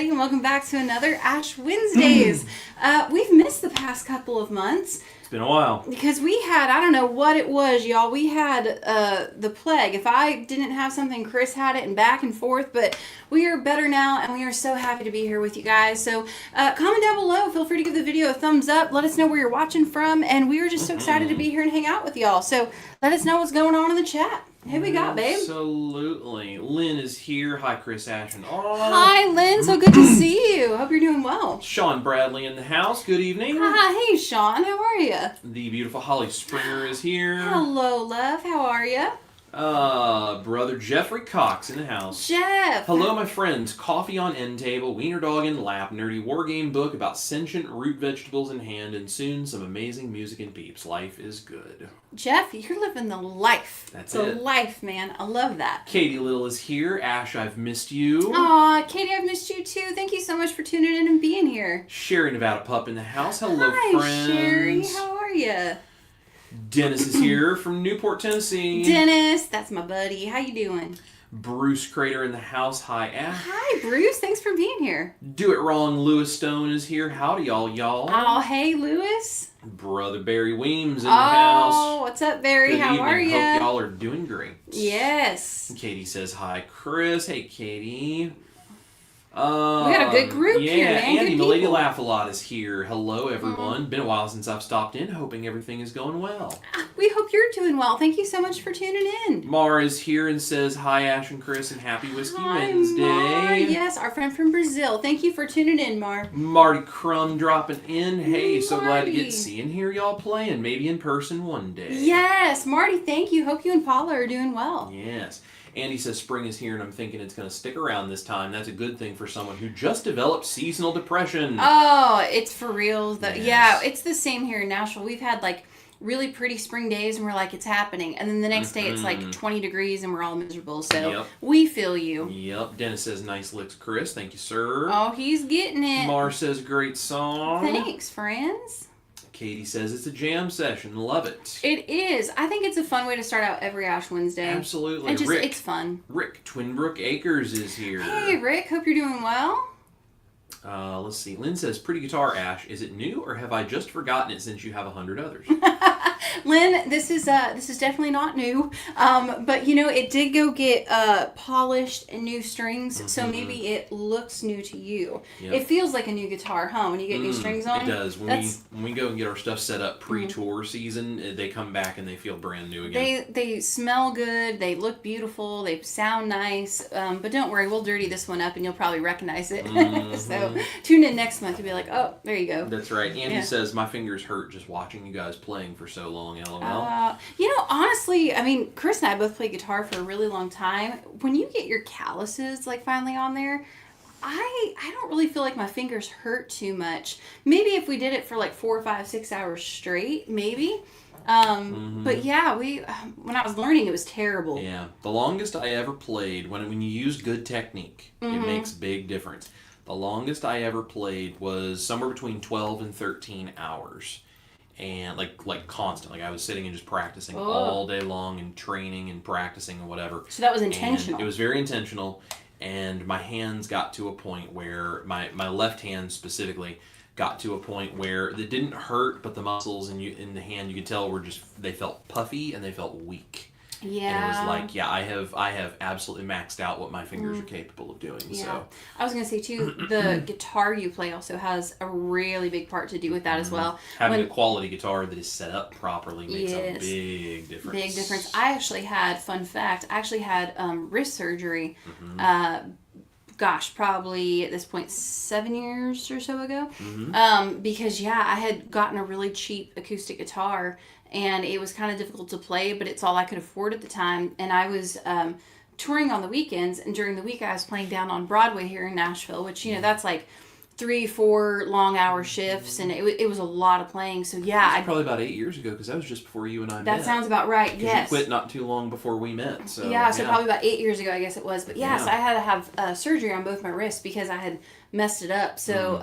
everybody, and welcome back to another Ash Wednesdays. We've missed the past couple of months. It's been a while. Because we had, I don't know what it was, y'all. We had the plague. If I didn't have something, Chris had it, and back and forth. But we are better now, and we are so happy to be here with you guys. So comment down below. Feel free to give the video a thumbs up. Let us know where you're watching from. And we are just so excited to be here and hang out with y'all. So let us know what's going on in the chat. Who we got, babe? Absolutely. Lynn is here. Hi, Chris Ashton. Oh. Hi, Lynn. So good to see you. Hope you're doing well. Sean Bradley in the house. Good evening. Hi, hey, Sean. How are you? The beautiful Holly Springer is here. Hello, love. How are you? Brother Jeffrey Cox in the house. Jeff. Hello, my friends. Coffee on end table, wiener dog in lap, nerdy war game book about sentient root vegetables in hand, and soon some amazing music and peeps. Life is good. Jeff, you're living the life. That's the it. life, man. I love that. Katie Little is here. Ash, I've missed you. Aw, Katie, I've missed you too. Thank you so much for tuning in and being here. Sherry Nevada Pup in the house. Hello, Hi, friends. Sherry. How are you? Dennis is here from Newport, Tennessee. Dennis, that's my buddy. How you doing? Bruce Crater in the house. Hi, Ash. Hi, Bruce. Thanks for being here. Do It Wrong, Lewis Stone is here. Howdy, y'all. Oh, hey, Lewis. Brother Barry Weems in the house. Oh, what's up, Barry? Good How evening. are you? Hope y'all are doing great. Yes. And Katie says hi, Chris. Hey, Katie. We got a good group here, man. Andy, Good Milady people. Laugh-A-Lot is here. Hello, everyone. Been a while since I've stopped in. Hoping everything is going well. We hope you're doing well. Thank you so much for tuning in. Mar is here and says hi, Ash and Chris, and happy Whiskey Hi, Wednesday. Mar. Yes, our friend from Brazil. Thank you for tuning in, Mar. Marty Crumb dropping in. Hey, so glad to Marty. get seeing hear y'all playing. Maybe in person one day. Yes, Marty, thank you. Hope you and Paula are doing well. Yes. Andy says spring is here, and I'm thinking it's going to stick around this time. That's a good thing for someone who just developed seasonal depression. Oh, it's for real. Yes. Yeah, it's the same here in Nashville. We've had like really pretty spring days, and we're like, it's happening. And then the next day, it's like 20 degrees, and we're all miserable. So Yep. we feel you. Yep. Dennis says nice licks, Chris. Thank you, sir. Oh, he's getting it. Mar says great song. Thanks, friends. Katie says it's a jam session. Love it. It is. I think it's a fun way to start out every Ash Wednesday. Absolutely. And just, Rick. it's fun. Rick Twinbrook Acres is here. Hey, Rick. Hope you're doing well. Let's see. Lynn says, pretty guitar, Ash. Is it new, or have I just forgotten it since you have 100 others? Lynn, this is definitely not new, but you know it did go get polished and new strings, so maybe it looks new to you. Yep. It feels like a new guitar, huh? When you get new strings on, It does. When we go and get our stuff set up pre-tour season, they come back and they feel brand new again. They smell good, they look beautiful, they sound nice, but don't worry, we'll dirty this one up and you'll probably recognize it. So tune in next month, you'll be like, oh, there you go. That's right. Andy says, my fingers hurt just watching you guys playing for so long, LOL. You know, honestly, I mean, Chris and I both played guitar for a really long time. When you get your calluses like finally on there, I don't really feel like my fingers hurt too much. Maybe if we did it for like 4, 5, 6 hours straight, maybe. But yeah, when I was learning, it was terrible. Yeah. The longest I ever played, when you use good technique, it makes a big difference. The longest I ever played was somewhere between 12 and 13 hours. And like constant. Like I was sitting and just practicing all day long and training and practicing and whatever. So that was intentional. And it was very intentional. And my hands got to a point where my left hand specifically got to a point where it didn't hurt, but the muscles in the hand you could tell they felt puffy and they felt weak. Yeah. And it was like, yeah, I have absolutely maxed out what my fingers are capable of doing. Yeah. So I was going to say, too, the guitar you play also has a really big part to do with that as well. having a quality guitar that is set up properly makes a Yes. big difference. Big difference. I actually had, fun fact, wrist surgery, probably at this point 7 years or so ago. Because, I had gotten a really cheap acoustic guitar, and it was kind of difficult to play, but it's all I could afford at the time. And I was touring on the weekends, and during the week I was playing down on Broadway here in Nashville, which, that's like 3-4 long hour shifts, and it was a lot of playing. So Probably about 8 years ago, because that was just before you and I met. that sounds about right. Yes, you quit not too long before we met. So so probably about 8 years ago, I guess it was. But so I had to have surgery on both my wrists because I had messed it up. So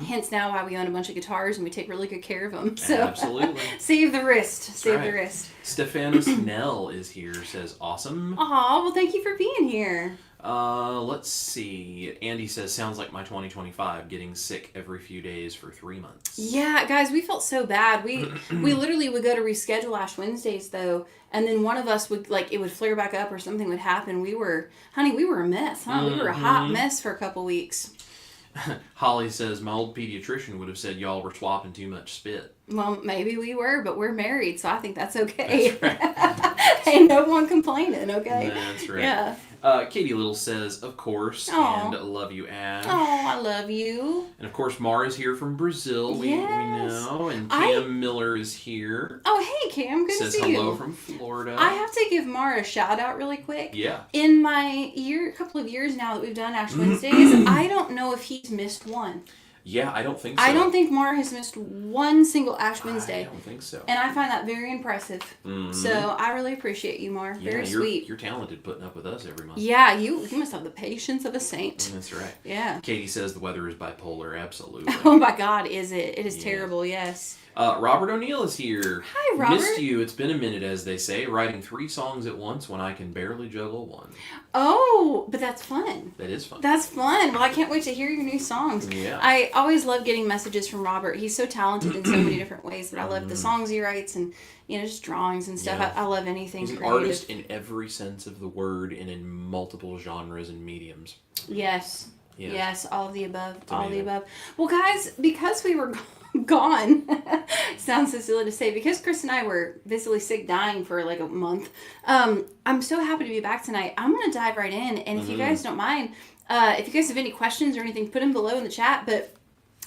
hence now why we own a bunch of guitars and we take really good care of them. So absolutely. Save the wrist. That's Save right. the wrist. Stephanus Nell is here, says awesome. Aw, well thank you for being here. Let's see. Andy says, sounds like my 2025, getting sick every few days for 3 months. Yeah, guys, we felt so bad. We literally would go to reschedule Ash Wednesdays, though, and then one of us would, like, it would flare back up or something would happen. We were a mess, huh? We were a hot mess for a couple weeks. Holly says, my old pediatrician would have said y'all were swapping too much spit. Well, maybe we were, but we're married, so I think that's okay. That's right. Ain't no one complaining, okay? That's right. Yeah. Katie Little says, of course, Aw. and love you, Ash. Oh, I love you. And of course, Mara's here from Brazil, we know, and Cam Miller is here. Oh, hey, Cam, good Says to see you. hello from Florida. I have to give Mara a shout out really quick. Yeah. In my couple of years now that we've done Ash Wednesdays, I don't know if he's missed one. Yeah, I don't think so. I don't think Mara has missed one single Ash Wednesday. I don't think so. And I find that very impressive. Mm-hmm. So I really appreciate you, Mar. Yeah, very sweet. You're talented putting up with us every month. Yeah, you must have the patience of a saint. That's right. Yeah. Katie says the weather is bipolar. Absolutely. Oh my God, is it? It is terrible, yes. Robert O'Neill is here. Hi, Robert. Missed you. It's been a minute, as they say, writing 3 songs at once when I can barely juggle one. Oh, but that's fun. That is fun. That's fun. Well, I can't wait to hear your new songs. Yeah. I always love getting messages from Robert. He's so talented in so many different ways, but I love the songs he writes and, just drawings and stuff. Yeah. I love anything He's an creative. artist in every sense of the word and in multiple genres and mediums. Yes. Yeah. Yes, all of the above. It's all of the amazing. above. Well, guys, because we were gone, sounds so silly to say, because Chris and I were visibly sick, dying for like a month, I'm so happy to be back tonight. I'm going to dive right in, and if you guys don't mind, if you guys have any questions or anything, put them below in the chat, but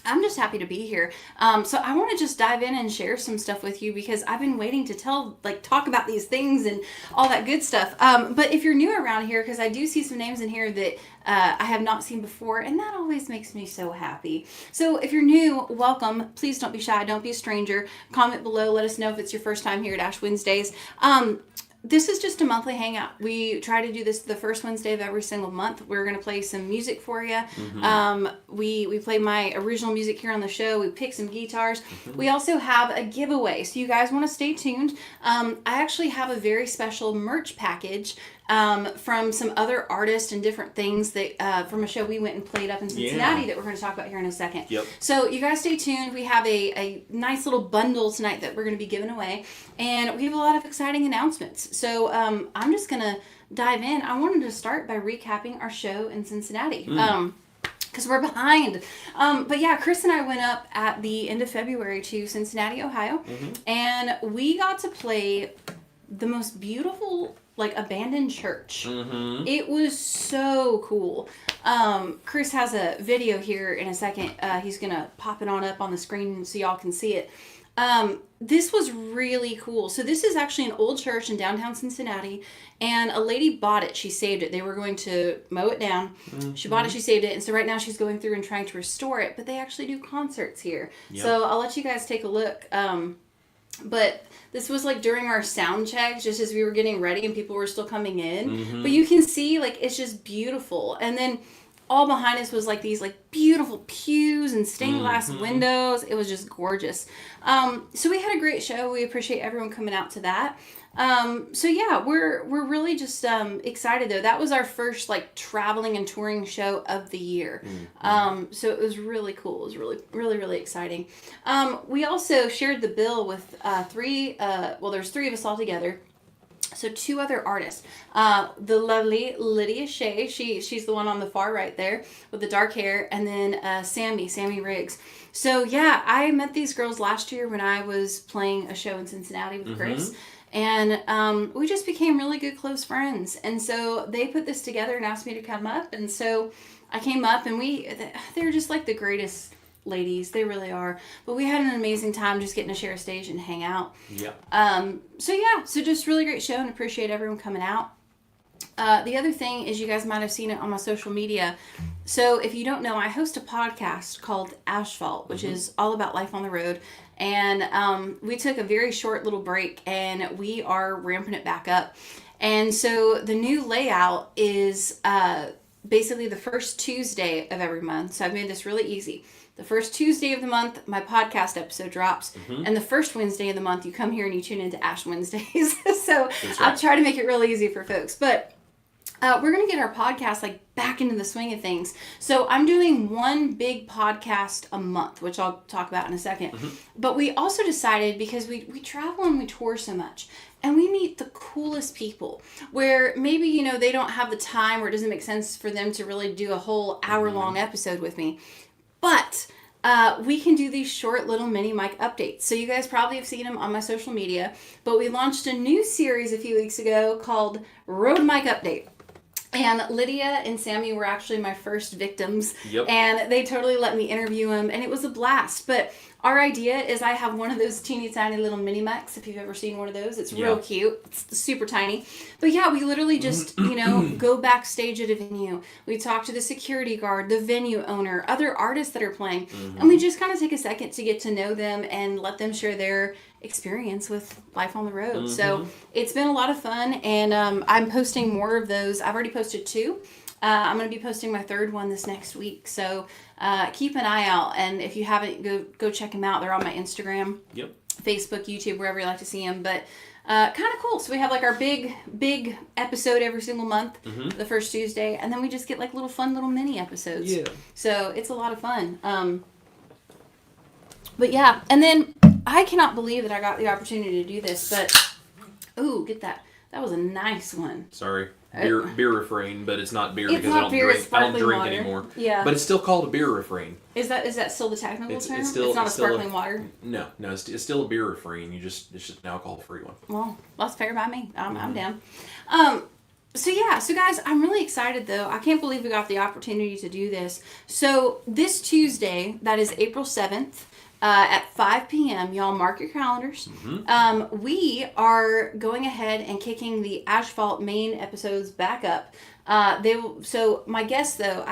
I'm just happy to be here. So I want to just dive in and share some stuff with you because I've been waiting to talk about these things and all that good stuff. But if you're new around here, because I do see some names in here that I have not seen before, and that always makes me so happy. So if you're new, welcome. Please don't be shy. Don't be a stranger. Comment below. Let us know if it's your first time here at Ash Wednesdays. This is just a monthly hangout. We try to do this the first Wednesday of every single month. We're going to play some music for you. We play my original music here on the show. We pick some guitars. We also have a giveaway, so you guys want to stay tuned. I actually have a very special merch package from some other artists and different things that from a show we went and played up in Cincinnati that we're going to talk about here in a second. Yep. So you guys stay tuned. We have a nice little bundle tonight that we're going to be giving away, and we have a lot of exciting announcements. So I'm just going to dive in. I wanted to start by recapping our show in Cincinnati. Because we're behind. But yeah, Chris and I went up at the end of February to Cincinnati, Ohio, and we got to play the most beautiful abandoned church. It was so cool. Chris has a video here in a second. He's gonna pop it on up on the screen so y'all can see it. This was really cool. So this is actually an old church in downtown Cincinnati, and a lady bought it. She saved it. They were going to mow it down. She bought it, she saved it, and so right now she's going through and trying to restore it, but they actually do concerts here. Yep. So I'll let you guys take a look. But this was during our sound checks, just as we were getting ready and people were still coming in. But you can see it's just beautiful. And then all behind us was these beautiful pews and stained glass windows. It was just gorgeous. So we had a great show. We appreciate everyone coming out to that. So yeah, we're really just excited though. That was our first traveling and touring show of the year. So it was really cool. It was really, really, really exciting. We also shared the bill with there's 3 of us all together. So 2 other artists, the lovely Lydia Shea, she's the one on the far right there with the dark hair, and then Sammy Riggs. So yeah, I met these girls last year when I was playing a show in Cincinnati with Chris, and we just became really good close friends. And so they put this together and asked me to come up, and so I came up, and they're just the greatest ladies. They really are. But we had an amazing time just getting to share a stage and hang out. Yeah. So just really great show and appreciate everyone coming out. The other thing is you guys might have seen it on my social media. So if you don't know, I host a podcast called Asphalt, which is all about life on the road. And we took a very short little break and we are ramping it back up. And so the new layout is basically the first Tuesday of every month. So I've made this really easy. The first Tuesday of the month, my podcast episode drops. And the first Wednesday of the month, you come here and you tune into Ash Wednesdays. So I'll try to make it really easy for folks. But we're going to get our podcast like back into the swing of things. So I'm doing one big podcast a month, which I'll talk about in a second. But we also decided, because we travel and we tour so much, and we meet the coolest people where maybe, you know, they don't have the time, or it doesn't make sense for them to really do a whole hour-long episode with me. But we can do these short little mini mic updates. So you guys probably have seen them on my social media. But we launched a new series a few weeks ago called Road Mic Update. And Lydia and Sammy were actually my first victims. Yep. And they totally let me interview them, and it was a blast. But our idea is I have one of those teeny tiny little mini mics, if you've ever seen one of those. It's real cute. It's super tiny. But yeah, we literally just, you know, go backstage at a venue. We talk to the security guard, the venue owner, other artists that are playing. And we just kind of take a second to get to know them and let them share their experience with life on the road. So it's been a lot of fun, and I'm posting more of those. I've already posted 2. I'm going to be posting my 3rd one this next week. So keep an eye out, and if you haven't, go check them out. They're on my Instagram, Facebook, YouTube, wherever you like to see them. But kind of cool. So we have like our big episode every single month, the first Tuesday, and then we just get like fun little mini episodes. Yeah. So it's a lot of fun. But yeah, and then I cannot believe that I got the opportunity to do this, but ooh, get that. That was a nice one. Sorry. Beer refrain, but it's not beer, it's because not I don't drink water anymore. Yeah. But it's still called a beer refrain. Is that still the technical term? It's not a sparkling water? No, it's still a beer refrain. It's just an alcohol-free one. Well, that's fair by me. I'm down. So guys, I'm really excited though. I can't believe we got the opportunity to do this. So this Tuesday, that is April 7th, at 5 p.m., y'all mark your calendars. We are going ahead and kicking the Asphalt main episodes back up. So my guess though,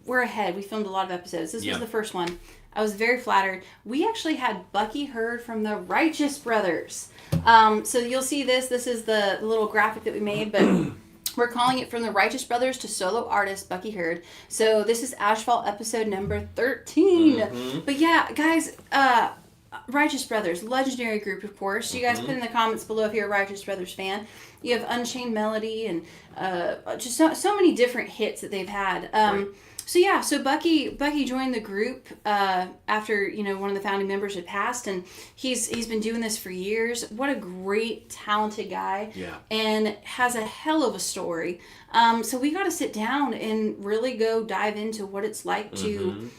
we're ahead. We filmed a lot of episodes. This was the first one. I was very flattered. We actually had Bucky Hurd from the Righteous Brothers. So you'll see this. This is the little graphic that we made, but we're calling it From the Righteous Brothers to Solo Artist Bucky Hurd. So this is Asphalt episode number 13. But yeah, guys, Righteous Brothers, legendary group, of course. You guys put in the comments below if you're a Righteous Brothers fan. You have Unchained Melody and just so many different hits that they've had. So Bucky joined the group after, you know, one of the founding members had passed, and he's been doing this for years. What a great, talented guy. Yeah. And has a hell of a story. So we got to sit down and really go dive into what it's like to,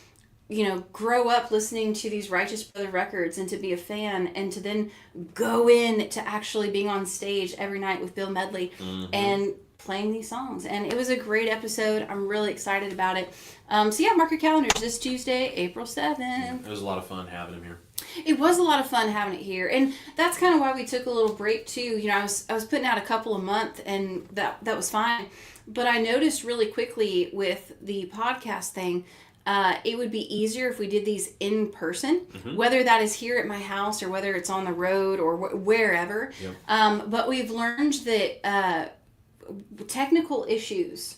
you know, grow up listening to these Righteous Brother records and to be a fan, and to then go in to actually being on stage every night with Bill Medley and playing these songs. And it was a great episode. I'm really excited about it. Mark your calendars this Tuesday, April 7th. It was a lot of fun having him here. It was a lot of fun having it here, and that's kind of why we took a little break too. You know, I was putting out a couple a month, and that was fine. But I noticed really quickly with the podcast thing, it would be easier if we did these in person, whether that is here at my house or whether it's on the road or wherever. But we've learned that technical issues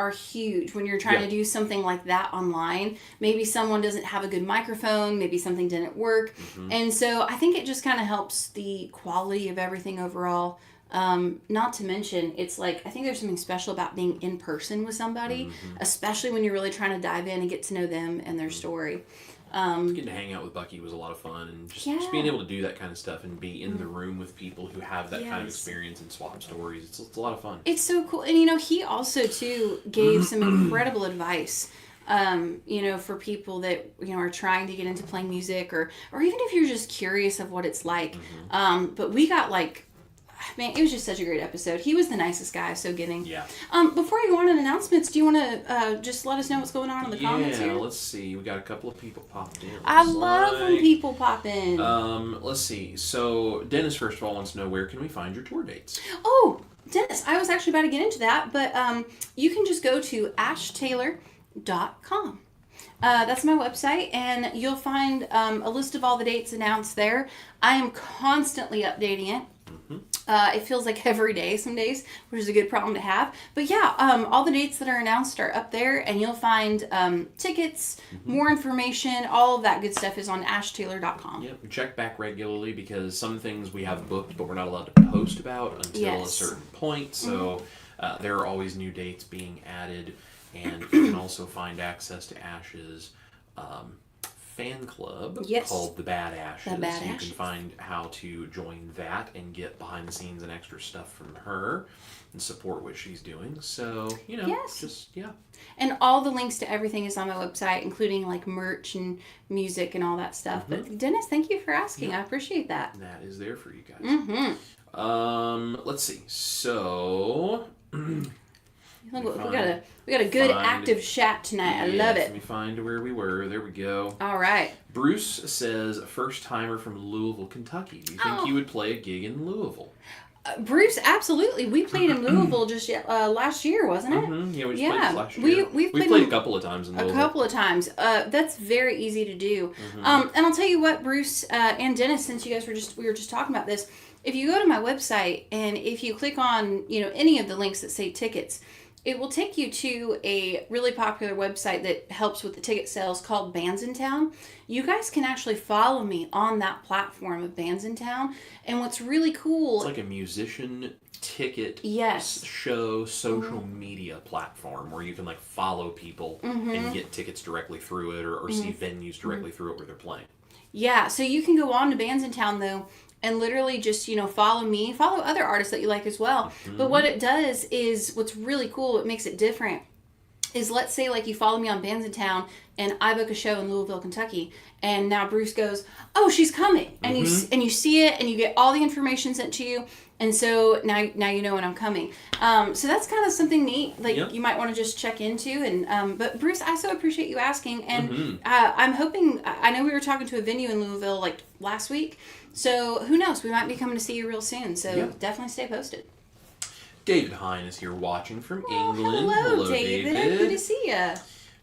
are huge when you're trying to do something like that online. Maybe someone doesn't have a good microphone, maybe something didn't work. And so I think it just kind of helps the quality of everything overall. Not to mention, it's like, I think there's something special about being in person with somebody, especially when you're really trying to dive in and get to know them and their story. Getting to hang out with Bucky was a lot of fun, and just being able to do that kind of stuff and be in the room with people who have that kind of experience and swap stories. It's a lot of fun. It's so cool. And, you know, he also, too, gave some incredible advice, you know, for people that, you know, are trying to get into playing music or even if you're just curious of what it's like. But we got, like, man, it was just such a great episode. He was the nicest guy, so giving. Yeah. Before you go on to announcements, do you want to just let us know what's going on in the comments here? Yeah, let's see. We got a couple of people popped in. I love when people pop in. Let's see. So, Dennis, first of all, wants to know, where can we find your tour dates? Oh, Dennis, I was actually about to get into that, but you can just go to ashtaylor.com. That's my website, and you'll find a list of all the dates announced there. I am constantly updating it. It feels like every day some days, which is a good problem to have. But yeah, all the dates that are announced are up there, and you'll find tickets, more information, all of that good stuff is on ashtaylor.com. Yeah, we check back regularly because some things we have booked, but we're not allowed to post about until a certain point. So There are always new dates being added, and you can also find access to Ash's fan club called The Bad Ashes. The Bad you Ashes. can find how to join that and get behind the scenes and extra stuff from her and support what she's doing. So, just, yeah. And all the links to everything is on my website, including like merch and music and all that stuff. But Dennis, thank you for asking. I appreciate that. That is there for you guys. Let's see. So... we got a good active chat tonight. I love it. Let me find where we were. There we go. All right. Bruce says, first timer from Louisville, Kentucky. Do you think you would play a gig in Louisville? Bruce, absolutely. We played in Louisville just last year, wasn't it? Mm-hmm. Yeah, we just played last year. We've played a couple of times in Louisville. A couple of times. That's very easy to do. And I'll tell you what, Bruce and Dennis, since you guys we were just talking about this, if you go to my website and if you click on any of the links that say tickets, it will take you to a really popular website that helps with the ticket sales called Bands in Town. You guys can actually follow me on that platform of Bands in Town. And what's really cool... It's like a musician ticket show social media platform where you can like follow people and get tickets directly through it or see venues directly through it where they're playing. Yeah, so you can go on to Bands in Town though and literally just, follow me, follow other artists that you like as well. But what it does is, what's really cool, what makes it different, is let's say like you follow me on Bands in Town and I book a show in Louisville, Kentucky, and now Bruce goes, oh, she's coming. And you see it and you get all the information sent to you. And so now you know when I'm coming. So that's kind of something neat, like you might want to just check into. And but Bruce, I so appreciate you asking. And I'm hoping, I know we were talking to a venue in Louisville like last week. So who knows? We might be coming to see you real soon. So definitely stay posted. David Hine is here watching from England. Hello, David. Good to see you.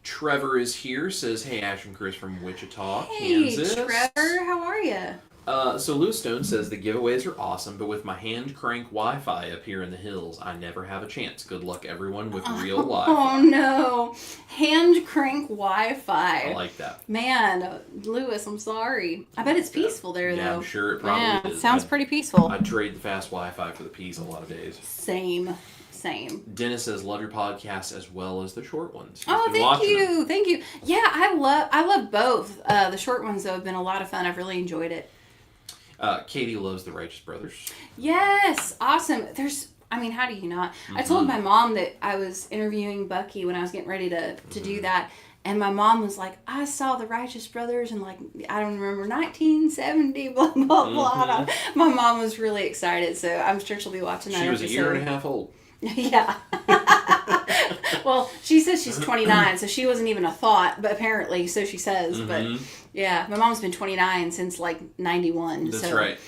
Trevor is here, says, hey, Ash and Chris from Wichita, Hey, Kansas. Trevor, how are you? So Lewis Stone says, the giveaways are awesome, but with my hand crank Wi-Fi up here in the hills, I never have a chance. Good luck, everyone, with real Wi-Fi. Oh, no. Hand crank Wi-Fi. I like that. Man, Lewis, I'm sorry. I bet it's peaceful there, though. Yeah, I'm sure it probably is. Sounds pretty peaceful. I'd trade the fast Wi-Fi for the peace a lot of days. Same. Dennis says, love your podcast as well as the short ones. Thank you. Yeah, I love both. The short ones, though, have been a lot of fun. I've really enjoyed it. Katie loves the Righteous Brothers. Yes, awesome. How do you not? I told my mom that I was interviewing Bucky when I was getting ready to do that. And my mom was like, I saw the Righteous Brothers in I don't remember, 1970, blah, blah, blah. My mom was really excited, so I'm sure she'll be watching that episode. She was a year and a half old. Yeah. Well, she says she's 29, so she wasn't even a thought, but apparently, so she says. But yeah, my mom's been 29 since 91. That's right.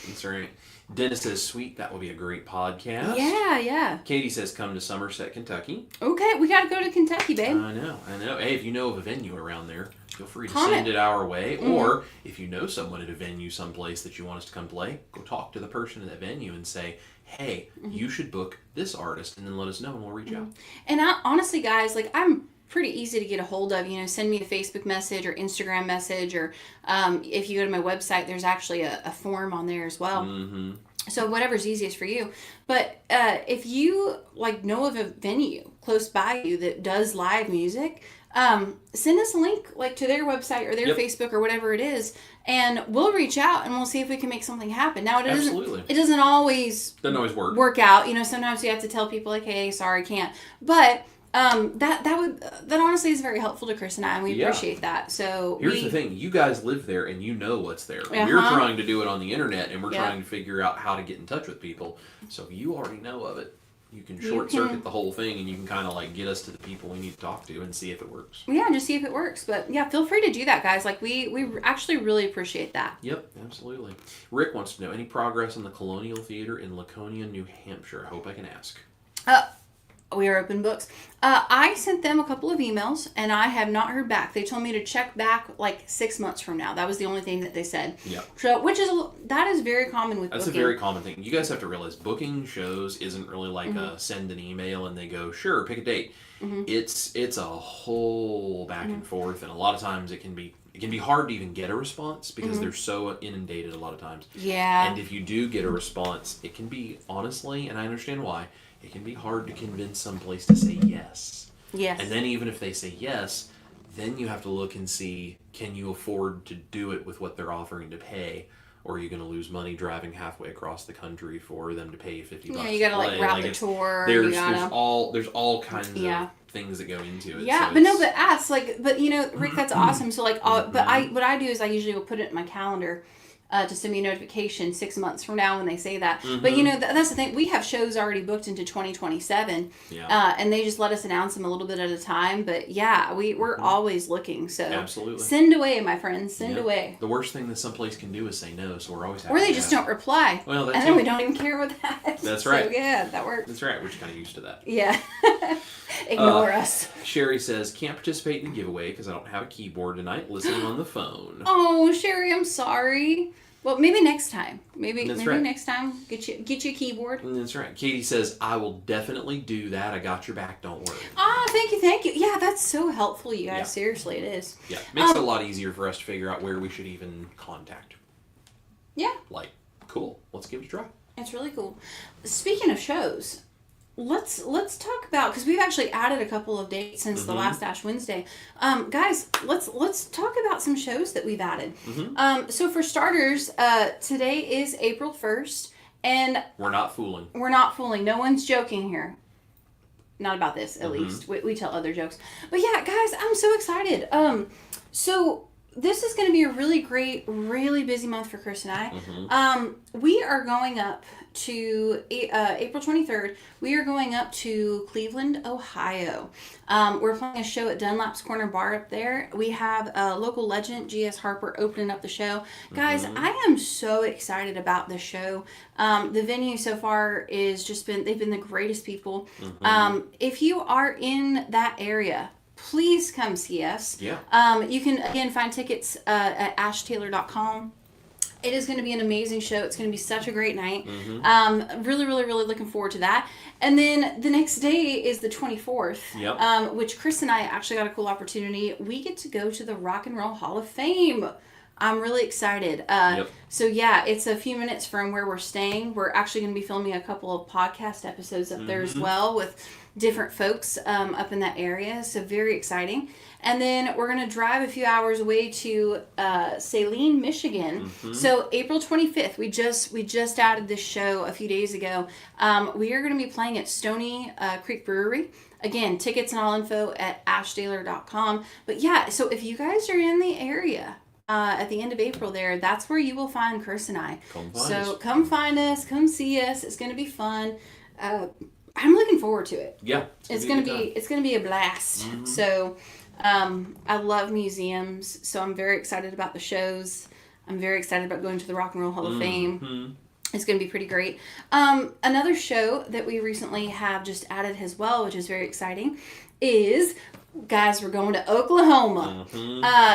Dennis says, sweet, that will be a great podcast. Yeah. Katie says, come to Somerset, Kentucky. Okay, we got to go to Kentucky, babe. I know. Hey, if you know of a venue around there, feel free to send it our way. Or if you know someone at a venue someplace that you want us to come play, go talk to the person at that venue and say, hey, you should book this artist, and then let us know and we'll reach out. And honestly, guys, I'm pretty easy to get a hold of. Send me a Facebook message or Instagram message, or if you go to my website, there's actually a form on there as well. So whatever's easiest for you. But if you know of a venue close by you that does live music, send us a link to their website or their Facebook or whatever it is, and we'll reach out and we'll see if we can make something happen. Now it doesn't always work out. Sometimes you have to tell people hey, sorry, can't. But that honestly is very helpful to Chris and I, and we appreciate that. So here's the thing: you guys live there, and you know what's there. We're trying to do it on the internet, and we're trying to figure out how to get in touch with people. So if you already know of it, you can short circuit the whole thing, and you can kind of get us to the people we need to talk to and see if it works. Yeah, just see if it works. But yeah, feel free to do that, guys. We actually really appreciate that. Yep, absolutely. Rick wants to know any progress on the Colonial Theater in Laconia, New Hampshire. I hope I can ask. We are open books. I sent them a couple of emails, and I have not heard back. They told me to check back 6 months from now. That was the only thing that they said. Yeah. So, that is very common with booking. That's a very common thing. You guys have to realize booking shows isn't really a send an email and they go, sure, pick a date. It's a whole back and forth, and a lot of times it can be it can be hard to even get a response because they're so inundated a lot of times. Yeah. And if you do get a response, it can be, honestly, and I understand why, it can be hard to convince someplace to say yes. Yes. And then even if they say yes, then you have to look and see, can you afford to do it with what they're offering to pay? Or are you going to lose money driving halfway across the country for them to pay you $50? Yeah, you got to like route the tour. There's all kinds of things that go into it. Yeah, so but ask, like, but you know, Rick, that's awesome. So like, what I do is I usually will put it in my calendar. To send me a notification 6 months from now when they say that. But you know, that's the thing. We have shows already booked into 2027, and they just let us announce them a little bit at a time. But yeah, we're always looking. So absolutely, send away, my friends. Send away. The worst thing that someplace can do is say no. So we're always or they just don't reply. Well, and then we don't even care what that. That's right. So yeah, that works. That's right. We're just kind of used to that. Yeah. Ignore us. Sherry says, can't participate in the giveaway because I don't have a keyboard tonight, listening on the phone. Oh, Sherry, I'm sorry. Well, maybe next time. Maybe right. next time. Get you a keyboard. That's right. Katie says, I will definitely do that. I got your back. Don't worry. Ah, thank you. Yeah, that's so helpful, you guys. Yeah. Seriously, it is. Yeah, makes it a lot easier for us to figure out where we should even contact. Yeah. Like, cool. Let's give it a try. It's really cool. Speaking of shows, let's talk about, because we've actually added a couple of dates since the last Ash Wednesday. Guys, let's talk about some shows that we've added. So for starters, today is April 1st, and we're not fooling. No one's joking here. Not about this, at least. We tell other jokes. But yeah, guys, I'm so excited. So this is going to be a really great, really busy month for Chris and I. We are going up to April 23rd. We are going up to Cleveland, Ohio. We're playing a show at Dunlap's Corner Bar up there. We have a local legend, G.S. Harper, opening up the show. Guys, I am so excited about the show. The venue so far is they've been the greatest people. If you are in that area, please come see us. Yeah. You can, again, find tickets at ashtaylor.com. It is going to be an amazing show. It's going to be such a great night. Really, really, really looking forward to that. And then the next day is the 24th, which Chris and I actually got a cool opportunity. We get to go to the Rock and Roll Hall of Fame. I'm really excited. So yeah, it's a few minutes from where we're staying. We're actually going to be filming a couple of podcast episodes up there as well with different folks up in that area. So very exciting. And then we're going to drive a few hours away to Saline, Michigan. So April 25th, we just added this show a few days ago. We are going to be playing at Stony Creek Brewery. Again, tickets and all info at ashtaylor.com. But yeah, so if you guys are in the area at the end of April there, that's where you will find Chris and I. Come find us, come see us. It's going to be fun. I'm looking forward to it. Yeah. It's going to be a blast. So I love museums, so I'm very excited about the shows. I'm very excited about going to the Rock and Roll Hall of Fame. It's going to be pretty great. Another show that we recently have just added as well, which is very exciting, is, guys, we're going to Oklahoma.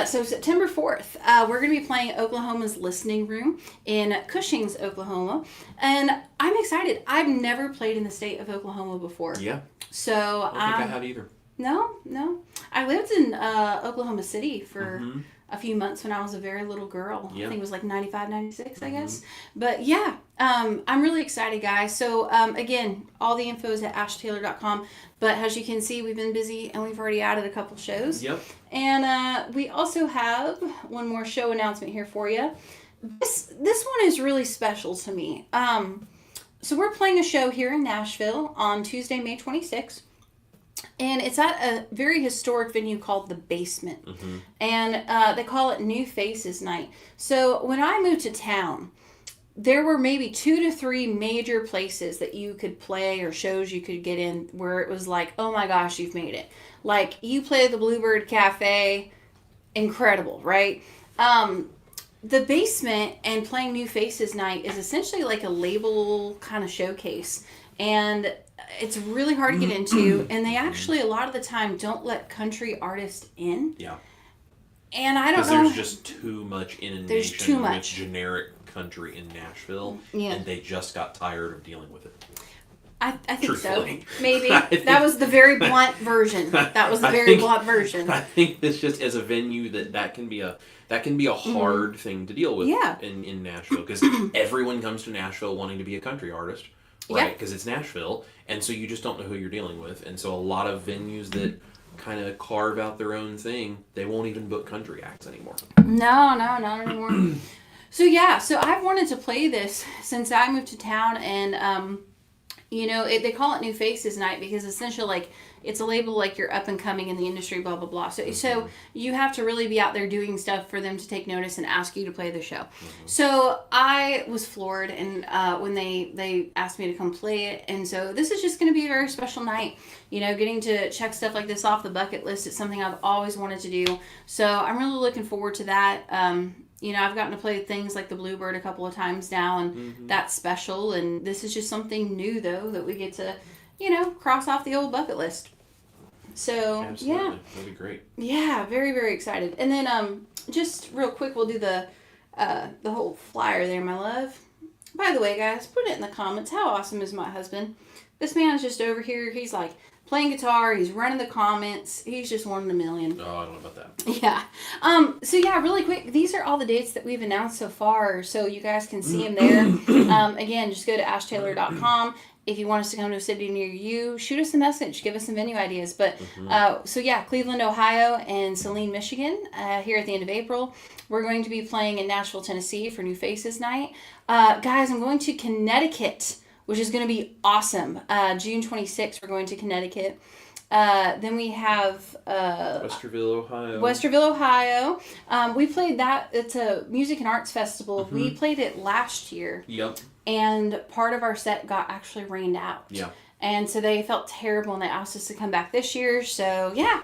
So September 4th, we're going to be playing Oklahoma's Listening Room in Cushings, Oklahoma. And I'm excited. I've never played in the state of Oklahoma before. Yeah. So I don't think I have either. No. I lived in Oklahoma City for a few months when I was a very little girl. I think it was like 95, 96, I guess. But yeah, I'm really excited, guys. So again, all the info is at ashtaylor.com. But as you can see, we've been busy and we've already added a couple shows. Yep. And we also have one more show announcement here for you. This one is really special to me. So we're playing a show here in Nashville on Tuesday, May 26th. And it's at a very historic venue called The Basement. And they call it New Faces Night. So when I moved to town, there were maybe 2 to 3 major places that you could play or shows you could get in where it was like, oh my gosh, you've made it. Like, you play the Bluebird Cafe, incredible, right? The Basement and playing New Faces Night is essentially like a label kind of showcase. And it's really hard to get into, and they actually a lot of the time don't let country artists in. Yeah. And I don't know. Because there's just too much inundation there's too much with generic country in Nashville, and they just got tired of dealing with it. I think Truthfully. so. Maybe. I think- That was the very blunt version. That was the very blunt version. I think it's just as a venue that can be a hard thing to deal with Yeah. in Nashville, because everyone comes to Nashville wanting to be a country artist, right? Yeah. Because it's Nashville, and so you just don't know who you're dealing with, and so a lot of venues that kind of carve out their own thing, they won't even book country acts anymore. No, not anymore. So yeah, so I've wanted to play this since I moved to town, and they call it New Faces Night because essentially, like, it's a label like you're up and coming in the industry, blah blah blah. So you have to really be out there doing stuff for them to take notice and ask you to play the show. So I was floored, and when they asked me to come play it, and so this is just going to be a very special night. Getting to check stuff like this off the bucket list. It's something I've always wanted to do. So I'm really looking forward to that. I've gotten to play things like the Bluebird a couple of times now, and that's special. And this is just something new, though, that we get to, cross off the old bucket list. So, Absolutely. yeah. That'd be great. Yeah, very, very excited. And then just real quick, we'll do the whole flyer there, my love. By the way, guys, put it in the comments. How awesome is my husband? This man's just over here. He's like playing guitar. He's running the comments. He's just one in a million. Oh, I don't know about that. Yeah. So yeah, really quick, these are all the dates that we've announced so far, so you guys can see them there. Again, just go to ashtaylor.com. If you want us to come to a city near you, shoot us a message. Give us some venue ideas. But so yeah, Cleveland, Ohio, and Saline, Michigan, here at the end of April. We're going to be playing in Nashville, Tennessee for New Faces Night. Guys, I'm going to Connecticut, which is going to be awesome. June 26th, we're going to Connecticut. Then we have Westerville, Ohio. We played that. It's a music and arts festival. We played it last year. Yep. And part of our set got actually rained out. Yeah. And so they felt terrible, and they asked us to come back this year. So yeah,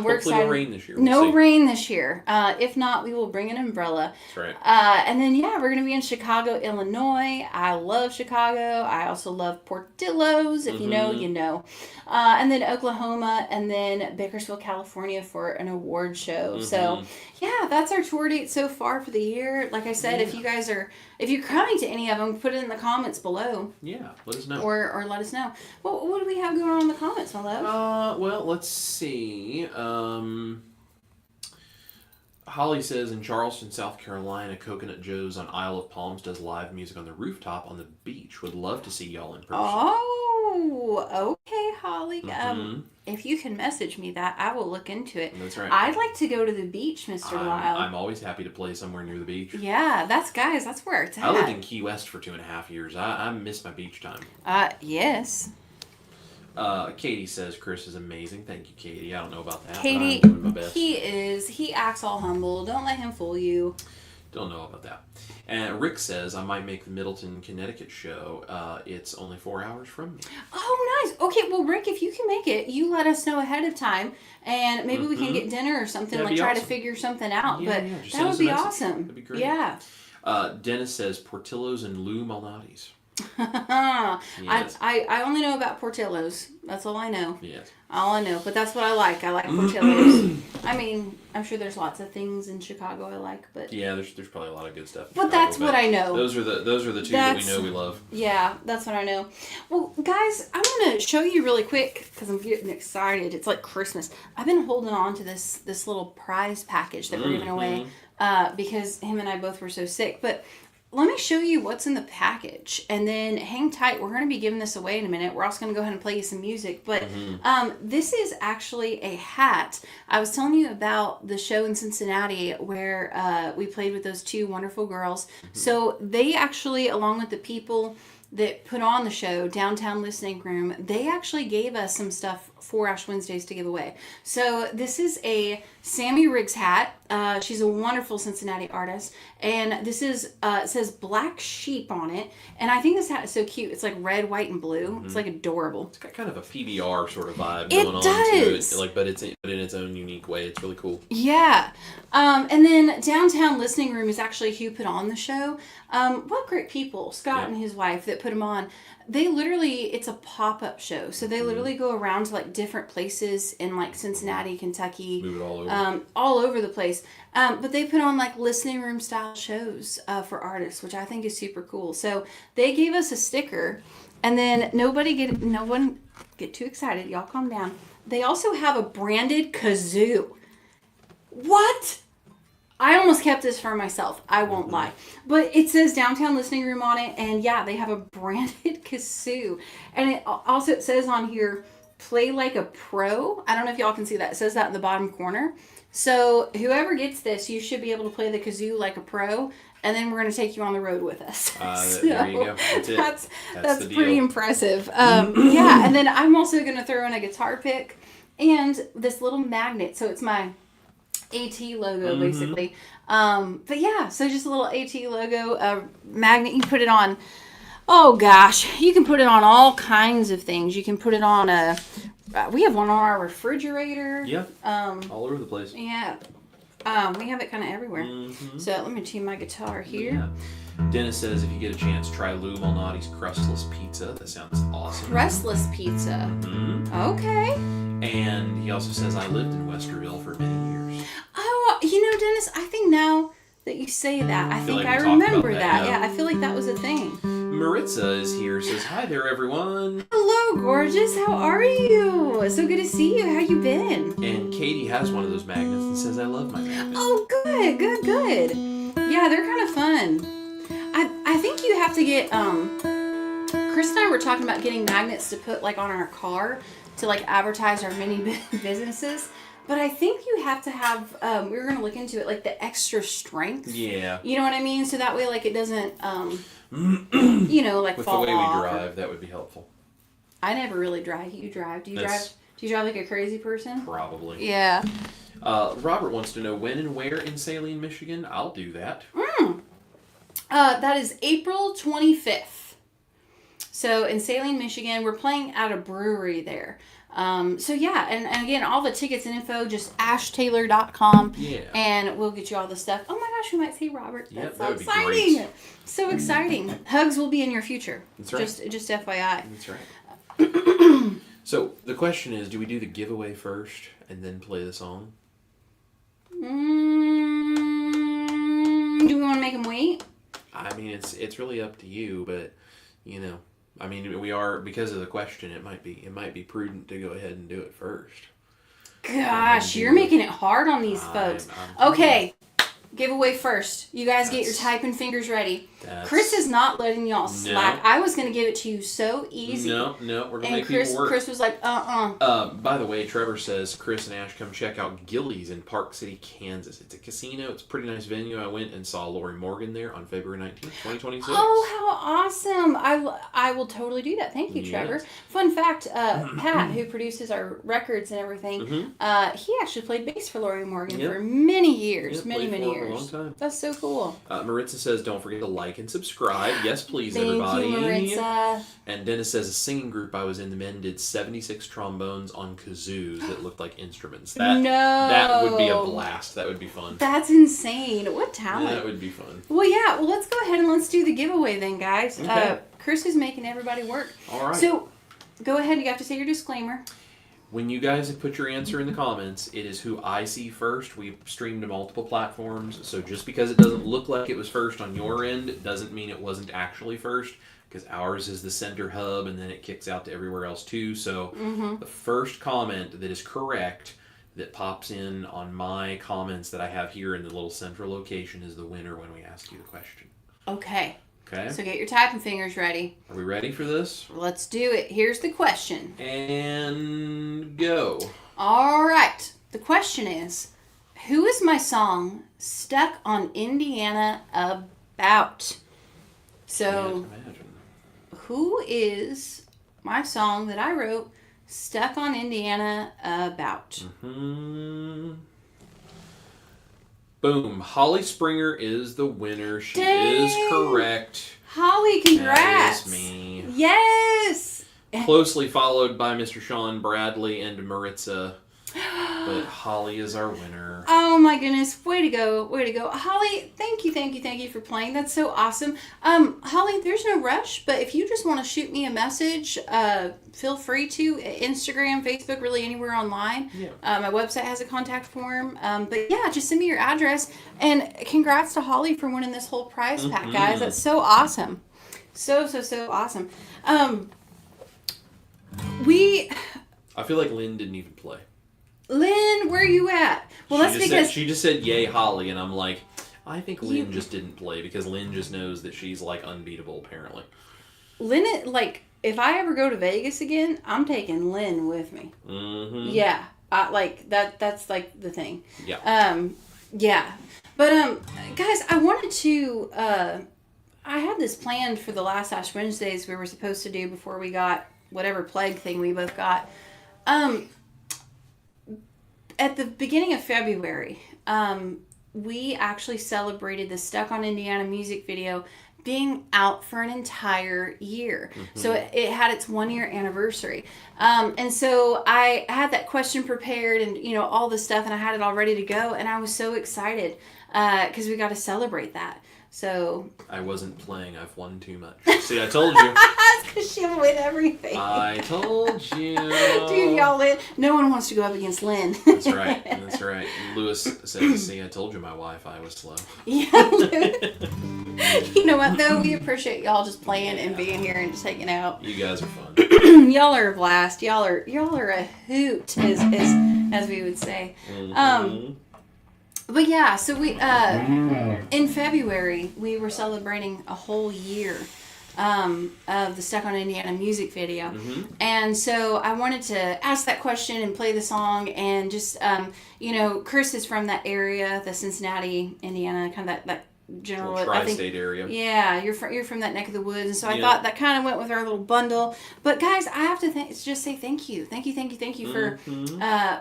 we're excited. No rain this year. No rain this year. If not, we will bring an umbrella. That's right. And then yeah, we're gonna be in Chicago, Illinois. I love Chicago. I also love Portillo's. If you know, you know. And then Oklahoma, and then Bakersfield, California for an award show. So yeah, that's our tour date so far for the year. Like I said, if you're coming to any of them, put it in the comments below. Yeah, let us know. Or let us know. Well, what do we have going on in the comments, my love? Well, let's see. Holly says in Charleston, South Carolina, Coconut Joe's on Isle of Palms does live music on the rooftop on the beach. Would love to see y'all in person. Oh, okay, Holly. If you can message me that, I will look into it. That's right. I'd like to go to the beach, Mr. Lyle. I'm always happy to play somewhere near the beach. Yeah, that's where it's at. I lived in Key West for 2.5 years. I miss my beach time. Yes. Katie says Chris is amazing. Thank you, Katie. I don't know about that. Katie, but I'm doing my best. he is. He acts all humble. Don't let him fool you. Don't know about that. And Rick says I might make the Middleton, Connecticut show. It's only 4 hours from me. Oh, nice. Okay, well, Rick, if you can make it, you let us know ahead of time, and maybe we can get dinner or something. That'd like be try awesome. to figure something out. Yeah, but just that send would us a be message. awesome. That'd be great. Yeah. Dennis says Portillo's and Lou Malnati's. Yes. I only know about Portillo's. That's all I know. Yes. All I know. But that's what I like. I like Portillo's. I mean, I'm sure there's lots of things in Chicago I like, but Yeah, there's probably a lot of good stuff. But that's what I know. Those are the two that we know we love. Yeah, that's what I know. Well, guys, I'm going to show you really quick because I'm getting excited. It's like Christmas. I've been holding on to this little prize package that we're giving away because him and I both were so sick. But let me show you what's in the package, and then hang tight. We're going to be giving this away in a minute. We're also going to go ahead and play you some music, but this is actually a hat. I was telling you about the show in Cincinnati where we played with those two wonderful girls. So they actually, along with the people that put on the show, Downtown Listening Room, they actually gave us some stuff for Ash Wednesdays to give away. So this is a Sammy Riggs hat. She's a wonderful Cincinnati artist. And this is, it says Black Sheep on it. And I think this hat is so cute. It's like red, white, and blue. It's like adorable. It's got kind of a PBR sort of vibe It going on does. to it, but in its own unique way. It's really cool. Yeah. And then Downtown Listening Room is actually who put on the show. What great people, Scott and his wife, that put them on. They literally, it's a pop-up show. So they literally go around to like different places in like Cincinnati, Kentucky. Move it all over. All over the place. But they put on like listening room style shows for artists, which I think is super cool. So they gave us a sticker, and then no one get too excited. Y'all calm down. They also have a branded kazoo. What? I almost kept this for myself. I won't lie. But it says Downtown Listening Room on it. And yeah, they have a branded kazoo. And it says on here, play like a pro. I don't know if y'all can see that. It says that in the bottom corner. So whoever gets this, you should be able to play the kazoo like a pro. And then we're going to take you on the road with us. There you go. That's it. That's pretty impressive. Yeah, and then I'm also going to throw in a guitar pick and this little magnet. So it's my AT logo, basically. But yeah, so just a little AT logo magnet. You put it on, oh gosh, you can put it on all kinds of things. You can put it on we have one on our refrigerator. Yeah, all over the place. Yeah. We have it kind of everywhere. So let me tune my guitar here. Yeah. Dennis says if you get a chance, try Lou Malnati's crustless pizza. That sounds awesome. Crustless pizza. Okay. And he also says I lived in Westerville for many years. Oh, Dennis, I think now that you say that, I think like I we talked remember about that. that, yeah. Yeah, I feel like that was a thing. Maritza is here, says hi there everyone. Hello, gorgeous. How are you? So good to see you. How you been? And Katie has one of those magnets and says I love my magnets. Oh, good. Yeah, they're kind of fun. I think you have to get Chris and I were talking about getting magnets to put like on our car to like advertise our mini businesses. But I think you have to have, we were going to look into it, like the extra strength. Yeah. You know what I mean? So that way, like, it doesn't, like With fall the way we off. drive, that would be helpful. I never really drive. You drive. Do you drive? Do you drive like a crazy person? Probably. Yeah. Robert wants to know when and where in Saline, Michigan. I'll do that. That is April 25th. So in Saline, Michigan, we're playing at a brewery there. So yeah, and again, all the tickets and info, just ashtaylor.com. Yeah. And we'll get you all the stuff. Oh my gosh, we might see Robert. That's so that would be exciting. great. So exciting. Hugs will be in your future. That's right. Just FYI. That's right. So the question is, do we do the giveaway first and then play the song? Do we want to make him wait? I mean, it's really up to you, but I mean, we are, because of the question, it might be prudent to go ahead and do it first. Gosh, you're making it hard on these folks. Okay, giveaway first. You guys get your typing fingers ready. Chris is not letting y'all slack. I was going to give it to you so easy. No, we're going to make Chris, people work. Chris was like, By the way, Trevor says, Chris and Ash, come check out Gillies in Park City, Kansas. It's a casino. It's a pretty nice venue. I went and saw Lori Morgan there on February 19th, 2026. Oh, how awesome. I will totally do that. Thank you, Trevor. Yes. Fun fact, Pat, who produces our records and everything, he actually played bass for Lori Morgan for many years. Many years. A long time. That's so cool. Maritza says, don't forget to like and subscribe. Yes, please, Thank everybody. you, Maritza. And Dennis says, a singing group I was in, the men did 76 trombones on kazoos that looked like instruments. That would be a blast. That would be fun. That's insane. What talent. That would be fun. Well, yeah. Well, let's go ahead and let's do the giveaway then, guys. Okay. Chris is making everybody work. All right. So, go ahead. You have to say your disclaimer. When you guys have put your answer in the comments, it is who I see first. We've streamed to multiple platforms, so just because it doesn't look like it was first on your end doesn't mean it wasn't actually first, because ours is the center hub and then it kicks out to everywhere else too. So the first comment that is correct that pops in on my comments that I have here in the little central location is the winner when we ask you the question. Okay. Okay. So get your typing fingers ready. Are we ready for this? Let's do it. Here's the question. And go. All right. The question is, who is my song Stuck on Indiana about? So, who is my song that I wrote Stuck on Indiana about? Boom. Holly Springer is the winner. She is correct. Holly, congrats. That is me. Yes. Closely followed by Mr. Sean Bradley and Maritza. But Holly is our winner. Oh my goodness, way to go, Holly. Thank you for playing. That's so awesome. Holly, there's no rush, but if you just want to shoot me a message, feel free to. Instagram, Facebook, really anywhere online. Yeah. My website has a contact form. But yeah, just send me your address, and congrats to Holly for winning this whole prize pack, guys. That's so awesome, so awesome. I feel like Lynn didn't even play. Lynn, where are you at? Well, that's because she just said yay Holly, and I'm like, I think Lynn just didn't play because Lynn just knows that she's like unbeatable apparently. Lynn, like, if I ever go to Vegas again, I'm taking Lynn with me. Mm-hmm. Yeah, like that. That's like the thing. Yeah. Yeah, but guys, I wanted to. I had this planned for the last Ash Wednesdays we were supposed to do before we got whatever plague thing we both got. At the beginning of February, we actually celebrated the Stuck on Indiana music video being out for an entire year. Mm-hmm. So it had its 1 year anniversary. And so I had that question prepared and, all the stuff, and I had it all ready to go. And I was so excited because we got to celebrate that. So I wasn't playing. I've won too much. See, I told you. That's because she'll win everything. I told you. Dude, y'all win. No one wants to go up against Lynn. That's right. That's right. Lewis says, see, I told you my Wi-Fi was slow. Yeah. You know what, though? We appreciate y'all just playing and being here and just hanging out. You guys are fun. Y'all are a blast. Y'all are a hoot, as we would say. Mm-hmm. But yeah, so we in February we were celebrating a whole year of the Stuck on Indiana music video, and so I wanted to ask that question and play the song, and just Chris is from that area, the Cincinnati, Indiana, kind of that general tri-state area. Yeah, you're from that neck of the woods, and so I thought that kind of went with our little bundle. But guys, I have to just say thank you for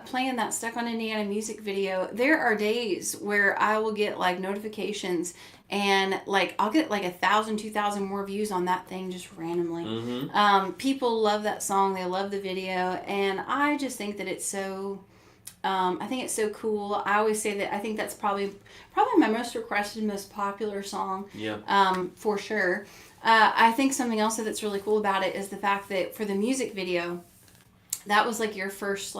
playing that Stuck on Indiana music video. There are days where I will get like notifications, and like I'll get like 1,000, 2,000 more views on that thing just randomly. People love that song, they love the video, and I just think that it's so. I think it's so cool. I always say that I think that's probably my most requested, most popular song. Yeah. For sure. I think something else that's really cool about it is the fact that for the music video, that was like your first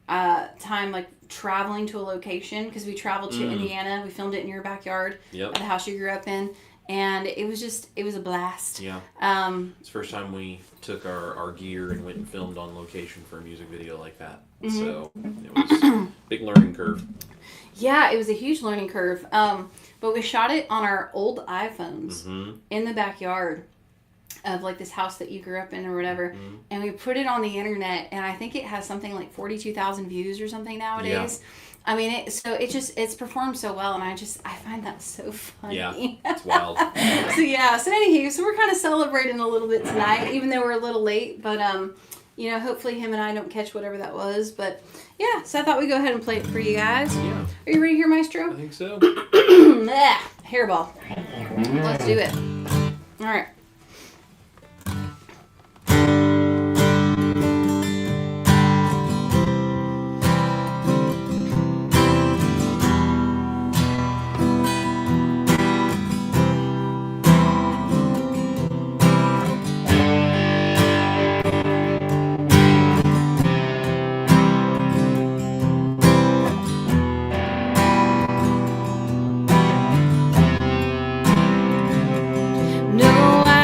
time like traveling to a location, because we traveled to Indiana. We filmed it in your backyard at the house you grew up in. And it was a blast. Yeah. It's the first time we took our gear and went and filmed on location for a music video like that. So it was a big learning curve. Yeah, it was a huge learning curve. But we shot it on our old iPhones in the backyard of like this house that you grew up in or whatever. And we put it on the internet, and I think it has something like 42,000 views or something nowadays. Yeah. I mean, it's performed so well, and I find that so funny. Yeah, it's wild. So anywho, so we're kind of celebrating a little bit tonight, even though we're a little late, but hopefully him and I don't catch whatever that was, but yeah, so I thought we'd go ahead and play it for you guys. Yeah. Are you ready to hear, Maestro? I think so. Hairball. Let's do it. All right. No, I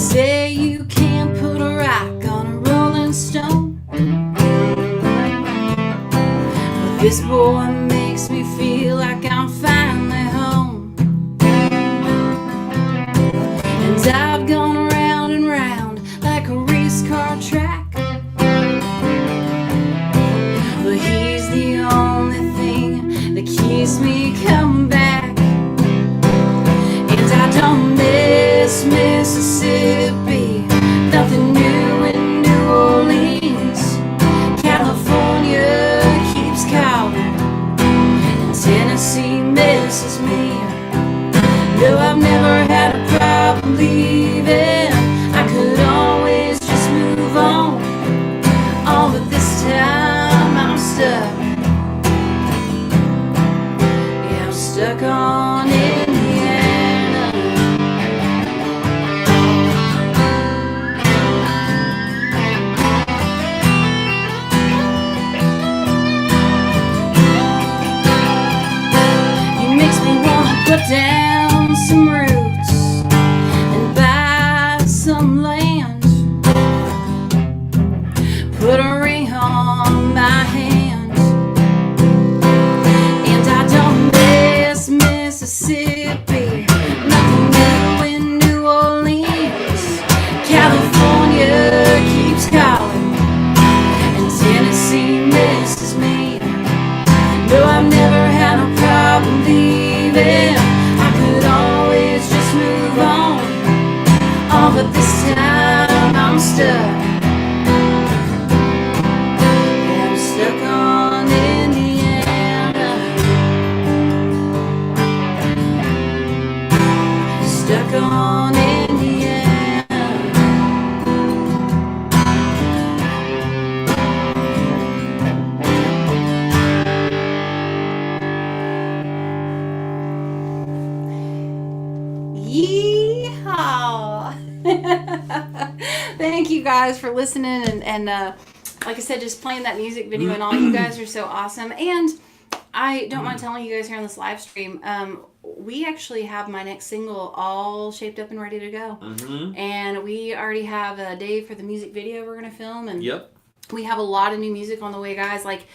say you can't put a rock on a rolling stone, but this boy makes me feel like I'm finally home. And I've gone round and round like a race car track, but he's the only thing that keeps me coming back. And I don't miss Mississippi, nothing new in New Orleans. California keeps calling, and Tennessee misses me. No, I've never had a problem leaving. I could always just move on. Oh, but this time I'm stuck. Yeah, I'm stuck on Indiana. He makes me wanna put down some roots and buy some land, put a ring on my hand. And I don't miss Mississippi, nothing new in New Orleans. California keeps calling, and Tennessee misses me. No, I've never had a problem leaving. I could always just move on. Oh, but this time I'm stuck. Yeah, I'm stuck on Indiana. Stuck on Indiana. Yeehaw! Thank you guys for listening and like I said, just playing that music video and all. You guys are so awesome. And I don't mind telling you guys here on this live stream, we actually have my next single all shaped up and ready to go. And we already have a day for the music video we're going to film. And Yep. we have a lot of new music on the way, guys. Like,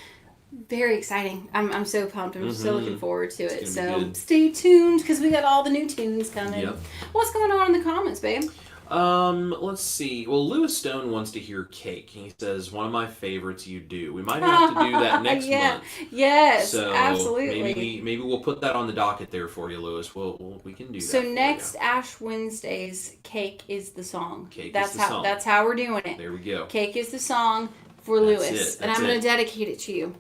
very exciting. I'm so pumped. I'm so looking forward to it. It's gonna be So good. stay tuned because we got all the new tunes coming. Yep. What's going on in the comments, babe? Let's see. Well, Lewis Stone wants to hear Cake. He says, one of my favorites you do. We might have to do that next month. Yes, So absolutely. maybe we'll put that on the docket there for you, Lewis. We can do that. So for next you. Ash Wednesdays, Cake is the song. Cake that's is the song. That's how we're doing it. There we go. Cake is the song for That's Lewis, it, and that's I'm going it. to dedicate it to you.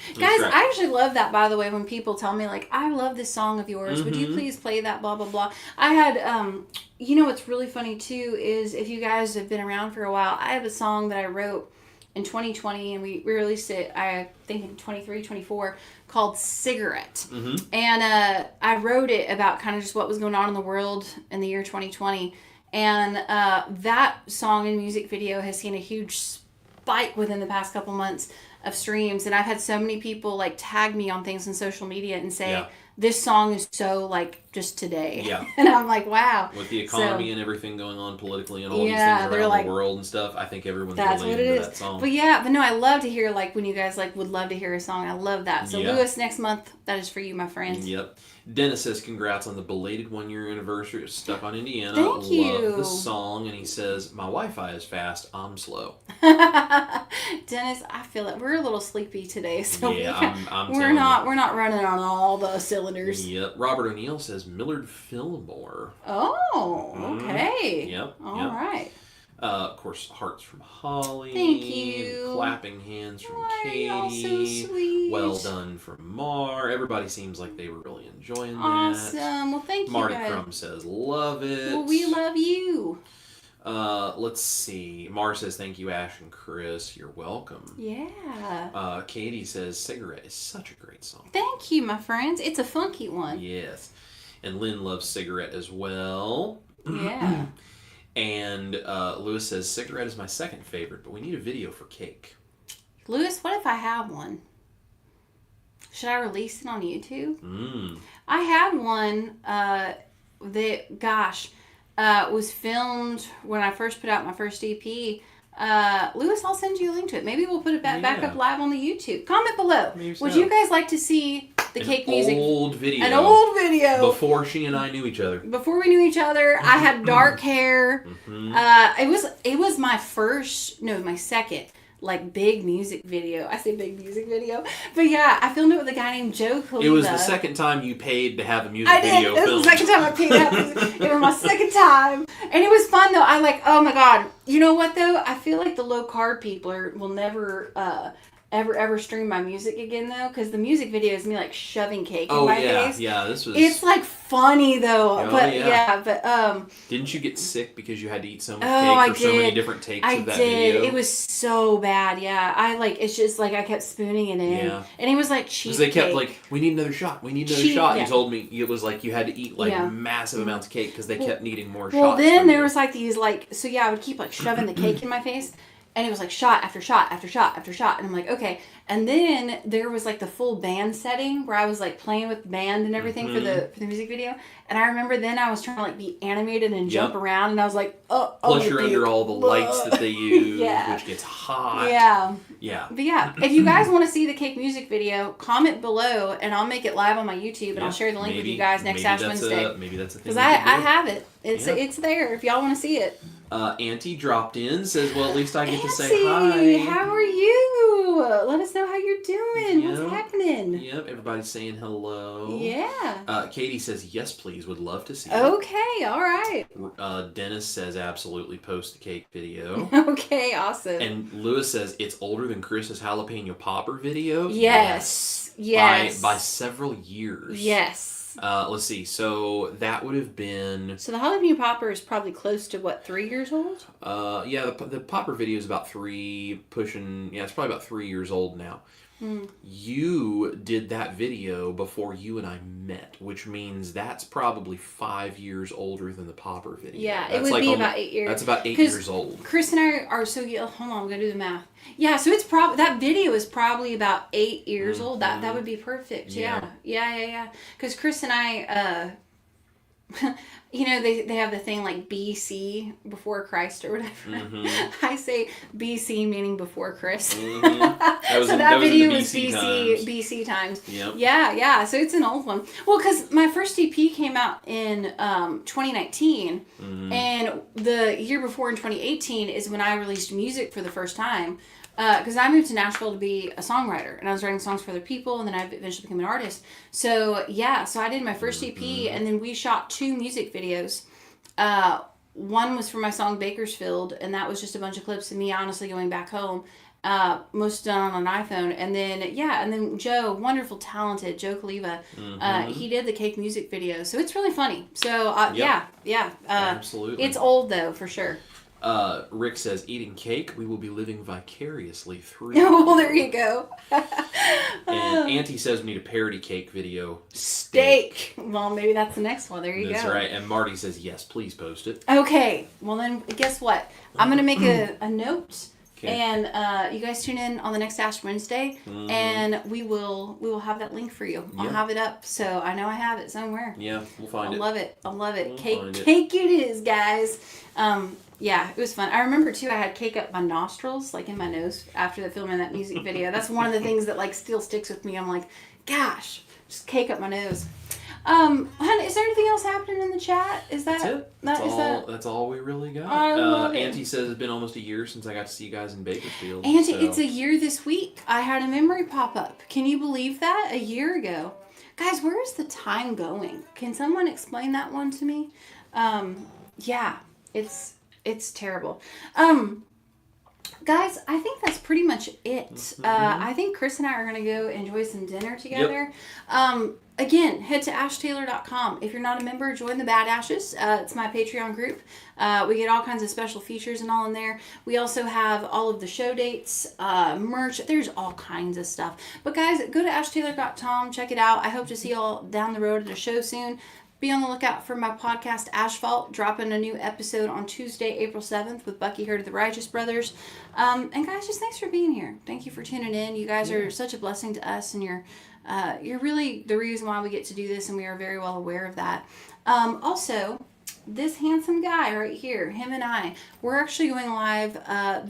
That's Guys, right. I actually love that, by the way, when people tell me, like, I love this song of yours. Would you please play that, blah, blah, blah. I had, you know what's really funny, too, is if you guys have been around for a while, I have a song that I wrote in 2020, and we released it, I think, in 23, 24, called Cigarette. And I wrote it about kind of just what was going on in the world in the year 2020. And that song and music video has seen a huge spike within the past couple months of streams, and I've had so many people like tag me on things on social media and say this song is so like just today. And I'm like, wow. With the economy and everything going on politically and all these Yeah, things they're around like, the world and stuff, I think everyone's that's what relating it to is. that song. But yeah, but no, I love to hear like when you guys like would love to hear a song. I love that. So Yeah. Lewis, next month, that is for you, my friends. Yep. Dennis says congrats on the belated 1-year anniversary of Stuck on Indiana. Thank Love you. the song, and he says my Wi-Fi is fast. I'm slow. Dennis, I feel it. We're a little sleepy today, so Yeah, I'm we're telling not running on all the cylinders. Yep. Robert O'Neill says Millard Fillmore. Oh, okay. Yep. All yep. right. Of course, hearts from Holly. Thank you. Clapping hands from Why are y'all so Katie. sweet? Well done from Mar. Everybody seems like they were really enjoying that. Awesome. Well, thank Marty you guys. Crumb says love it. Well, we love you. Let's see. Mar says thank you, Ash and Chris. You're welcome. Yeah. Katie says Cigarette is such a great song. Thank you, my friends. It's a funky one. Yes. And Lynn loves Cigarette as well. Yeah. And Lewis says Cigarette is my second favorite, but we need a video for Cake. Lewis, what if I have one? Should I release it on YouTube? I had one that, gosh, was filmed when I first put out my first EP. Lewis, I'll send you a link to it. Maybe we'll put it back up live on the YouTube. Comment below. Would you guys like to see the cake music? An old video. An old video. Before she and I knew each other. Before we knew each other, I had dark hair. It was my second big music video. I say big music video, but yeah, I filmed it with a guy named Joe Khalifa. It was the second time you paid to have a music video filmed. It was the second time I paid to have music. It was my second time, and it was fun though. Oh my god, you know what though? I feel like the low carb people will never ever stream my music again though, because the music video is me shoving cake in my face. It's funny though. Didn't you get sick because you had to eat so much cake for so many different takes of that video? It was so bad. Yeah, it's just I kept spooning it in, and it was cheap. Because they kept we need another shot. We need another shot. Yeah. You told me it was you had to eat massive amounts of cake because they kept needing more shots. Well, then there was these so yeah, I would keep shoving the cake in my face. And it was shot after shot after shot after shot. And I'm okay. And then there was the full band setting where I was playing with the band and everything for the music video. And I remember then I was trying to be animated and jump around. And I was plus you're under all the lights that they use, which gets hot. Yeah. Yeah. But yeah, if you guys want to see the cake music video, comment below and I'll make it live on my YouTube and I'll share the link with you guys next Ash Wednesday. Maybe that's a thing. Because I have it. It's there if y'all want to see it. Auntie dropped in, says, well, at least I get to say hi. hi. How are you? Let us know how you're doing. What's happening? Yep, everybody's saying hello. Yeah. Katie says, yes, please, would love to see it. Okay, all right. Dennis says, absolutely, post the cake video. Okay, awesome. And Lewis says, it's older than Chris's jalapeno popper video. Yes. By several years. Yes. Let's see. So that would have been. So the jalapeno popper is probably close to 3 years old? Yeah, the popper video is about 3 pushing. Yeah, it's probably about 3 years old now. You did that video before you and I met, which means that's probably 5 years older than the popper video. Yeah, it would be about 8 years. That's about 8 years old. Chris and I are hold on, I'm gonna do the math. Yeah, so it's that video is probably about 8 years old. That would be perfect. Yeah. Because Chris and I, they have the thing BC, before Christ or whatever. I say BC meaning before Chris. That video was BC times. Yep. Yeah. So it's an old one. Well, because my first EP came out in 2019, and the year before in 2018 is when I released music for the first time. Because I moved to Nashville to be a songwriter, and I was writing songs for other people, and then I eventually became an artist. So I did my first EP, and then we shot 2 music videos. One was for my song Bakersfield, and that was just a bunch of clips of me honestly going back home, most done on an iPhone. And then Joe, wonderful, talented Joe Khalifa, he did the cake music video. So it's really funny. So absolutely. It's old though, for sure. Rick says, eating cake, we will be living vicariously through. Well, there you go. And Auntie says we need a parody cake video. Steak. Well, maybe that's the next one. There you go. That's right. And Marty says, yes, please post it. Okay. Well, then, guess what? I'm going to make a note. Okay. And you guys tune in on the next Ash Wednesday, and we will have that link for you. I'll have it up, so I know I have it somewhere. Yeah, we'll find it. I love it. Cake it is, guys. Yeah, it was fun. I remember too, I had cake up my nostrils, in my nose, after the filming that music video. That's one of the things that still sticks with me. I'm like, gosh, just cake up my nose. Hon, is there anything else happening in the chat? That's it. That's all we really got. I love it. Auntie says it's been almost a year since I got to see you guys in Bakersfield. Auntie, it's a year this week. I had a memory pop up. Can you believe that? A year ago. Guys, where is the time going? Can someone explain that one to me? Yeah, it's terrible. Guys, I think that's pretty much it. I think Chris and I are going to go enjoy some dinner together. Yep. Again, head to ashtaylor.com. If you're not a member, join the Bad Ashes. It's my Patreon group. We get all kinds of special features and all in there. We also have all of the show dates, merch. There's all kinds of stuff. But guys, go to ashtaylor.com. Check it out. I hope to see y'all down the road at a show soon. Be on the lookout for my podcast, Asphalt, dropping a new episode on Tuesday, April 7th with Bucky Hurt of the Righteous Brothers. And guys, just thanks for being here. Thank you for tuning in. You guys are such a blessing to us, and you're really the reason why we get to do this, and we are very well aware of that. Also, this handsome guy right here, him and I, we're actually going live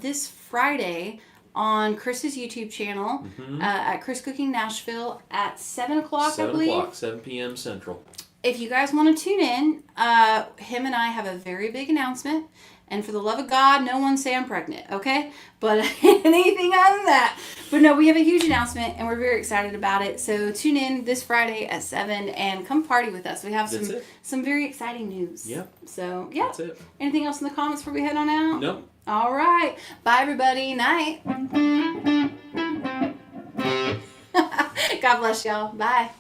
this Friday on Chris's YouTube channel at Chris Cooking Nashville at 7 o'clock, I believe. 7 o'clock, 7 p.m. Central. If you guys want to tune in, him and I have a very big announcement. And for the love of God, no one say I'm pregnant, okay? But anything other than that. But no, we have a huge announcement, and we're very excited about it. So tune in this Friday at 7 and come party with us. We have some very exciting news. Yep. So, yeah. That's it. Anything else in the comments before we head on out? Nope. All right. Bye, everybody. Night. God bless y'all. Bye.